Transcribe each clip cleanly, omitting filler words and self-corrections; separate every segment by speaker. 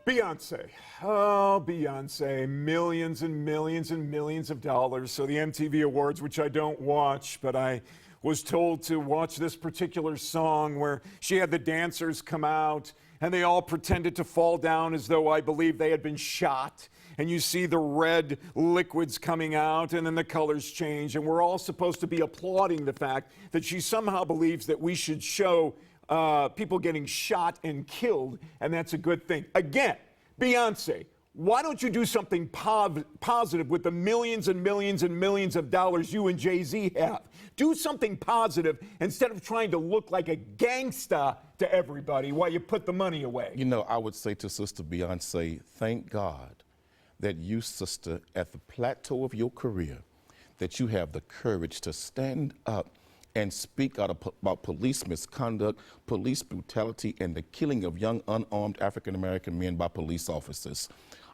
Speaker 1: Beyonce. Oh, Beyonce. Millions and millions and millions of dollars. So the MTV Awards, which I don't watch, but I was told to watch this particular song where she had the dancers come out and they all pretended to fall down as though I believe they had been shot. And you see the red liquids coming out and then the colors change. And we're all supposed to be applauding the fact that she somehow believes that we should show people getting shot and killed, and that's a good thing. Again, Beyonce, why don't you do something positive with the millions and millions and millions of dollars you and Jay-Z have? Do something positive instead of trying to look like a gangsta to everybody while you put the money away.
Speaker 2: You know, I would say to Sister Beyonce, thank God that you, sister, at the plateau of your career, that you have the courage to stand up and speak out about police misconduct, police brutality, and the killing of young unarmed African-American men by police officers.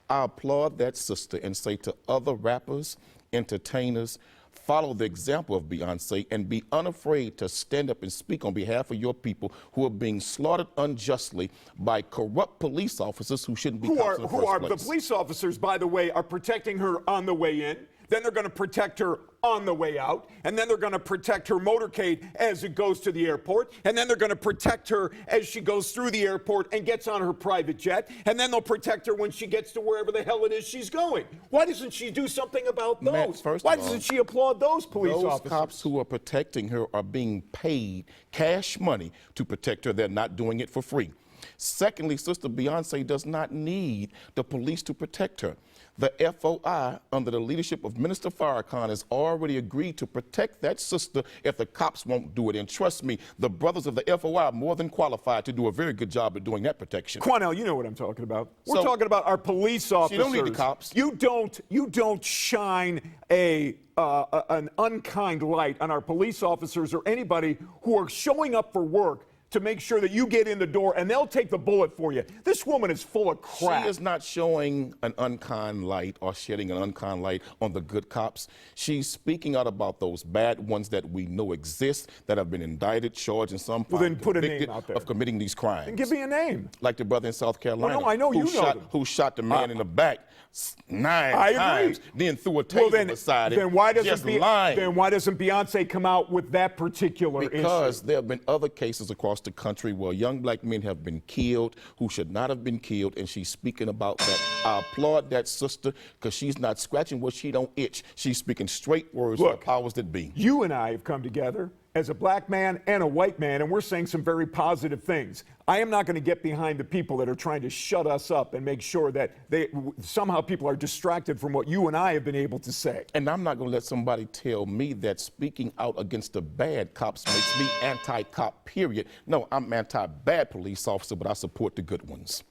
Speaker 2: I applaud that sister and say to other rappers, entertainers, follow the example of Beyonce and be unafraid to stand up and speak on behalf of your people who are being slaughtered unjustly by corrupt police officers who shouldn't be cops in the first place.
Speaker 1: The police officers, by the way, are protecting her on the way in. Then they're going to protect her on the way out. And then they're going to protect her motorcade as it goes to the airport. And then they're going to protect her as she goes through the airport and gets on her private jet. And then they'll protect her when she gets to wherever the hell it is she's going. Why doesn't she do something about those? Why doesn't she applaud those police officers?
Speaker 2: Those cops who are protecting her are being paid cash money to protect her. They're not doing it for free. Secondly, Sister Beyonce does not need the police to protect her. The FOI, under the leadership of Minister Farrakhan, has already agreed to protect that sister if the cops won't do it. And trust me, the brothers of the FOI are more than qualified to do a very good job of doing that protection.
Speaker 1: Quanell, you know what I'm talking about. We're talking about our police officers.
Speaker 2: You don't need the cops.
Speaker 1: You don't shine an unkind light on our police officers or anybody who are showing up for work to make sure that you get in the door and they'll take the bullet for you. This woman is full of crap.
Speaker 2: She is not showing an unkind light or shedding an unkind light on the good cops. She's speaking out about those bad ones that we know exist, that have been indicted, charged, and some
Speaker 1: then put a name out there
Speaker 2: of committing these crimes.
Speaker 1: And give me a name.
Speaker 2: Like the brother in South Carolina.
Speaker 1: Well, no, I know you know them.
Speaker 2: Who shot the man in the back 9 times, then threw a taser beside him.
Speaker 1: Then why doesn't Beyonce come out with that particular issue?
Speaker 2: Because there have been other cases across the country where young black men have been killed who should not have been killed, and she's speaking about that. I applaud that sister because she's not scratching where she don't itch. She's speaking straight words to the powers that be.
Speaker 1: You and I have come together as a black man and a white man, and we're saying some very positive things. I am not going to get behind the people that are trying to shut us up and make sure that somehow people are distracted from what you and I have been able to say.
Speaker 2: And I'm not going to let somebody tell me that speaking out against the bad cops makes me anti-cop, period. No, I'm anti-bad police officer, but I support the good ones.